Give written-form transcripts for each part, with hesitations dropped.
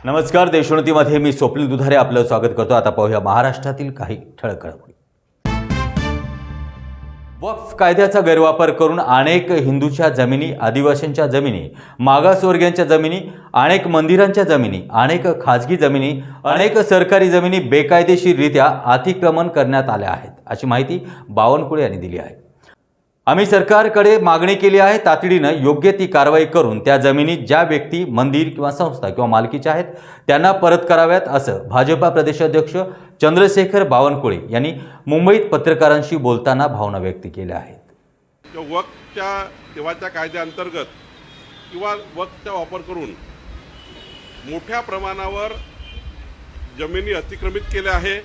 नमस्कार, देशोन्नतीमध्ये मी स्वप्नील दुधारे आपलं स्वागत करतो। आता पाहूया महाराष्ट्रातील काही ठळक घडामोडी। वक्फ कायद्याचा गैरवापर करून अनेक हिंदूंच्या जमिनी, आदिवासींच्या जमिनी, मागासवर्गीयांच्या जमिनी, अनेक मंदिरांच्या जमिनी, अनेक खाजगी जमिनी, अनेक सरकारी जमिनी बेकायदेशीररित्या अतिक्रमण करण्यात आल्या आहेत, अशी माहिती बावनकुळे यांनी दिली आहे। आम्ही सरकारकडे मागणी केली आहे, तातडीने योग्य ती कारवाई करून त्या जमिनी ज्या व्यक्ती, मंदिर किंवा संस्था किंवा मालकीच्या आहेत त्यांना परत कराव्यात, असं भाजपा प्रदेशाध्यक्ष चंद्रशेखर बावनकुळे यांनी मुंबईत पत्रकारांशी बोलताना भावना व्यक्त केल्या आहेत। वक्फच्या तेव्हाच्या कायद्याअंतर्गत किंवा वक्फचा वापर करून मोठ्या प्रमाणावर जमिनी अतिक्रमित केल्या आहे।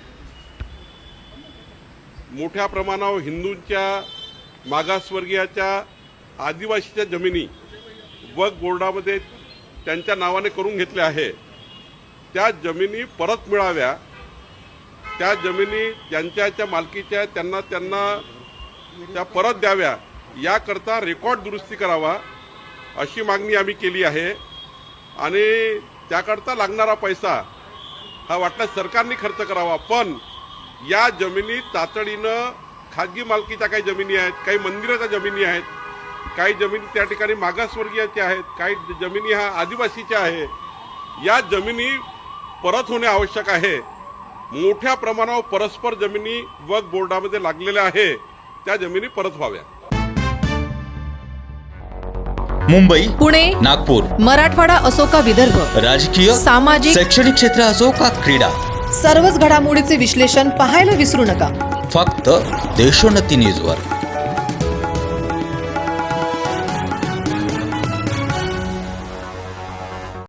मोठ्या प्रमाणावर हिंदूंच्या, मागासवर्गीयाच्या, आदिवासीच्या जमिनी वक्फ बोर्डामध्ये त्यांच्या नावाने करून घेतल्या आहे। त्या जमिनी परत मिळाव्या, त्या जमिनी ज्यांच्या मालकीच्या त्यांना त्या परत द्याव्या, याकरता रेकॉर्ड दुरुस्ती करावा अशी मागणी आम्ही केली आहे। आणि त्याकरता लागणारा पैसा हा वाटल्यास सरकारने खर्च करावा, पण या जमिनी तातडीनं खाजगी मालकीच्या काही जमिनी आहेत, काही मंदिराच्या जमिनी आहेत, काही जमिनी त्या ठिकाणी मागासवर्गीयाच्या आहेत, काही जमिनी ह्या आदिवासीच्या आहे, या जमिनी परत होणे आवश्यक आहे। मोठ्या प्रमाणावर परस्पर जमिनी वक्फ बोर्डामध्ये लागलेल्या आहे, त्या जमिनी परत व्हाव्या। मुंबई, पुणे, नागपूर, मराठवाडा असो का विदर्भ, राजकीय, सामाजिक, शैक्षणिक क्षेत्र असो का क्रीडा, सर्वच घडामोडीचे विश्लेषण पाहायला विसरू नका। फक्त देशोन्नती न्यूजवर।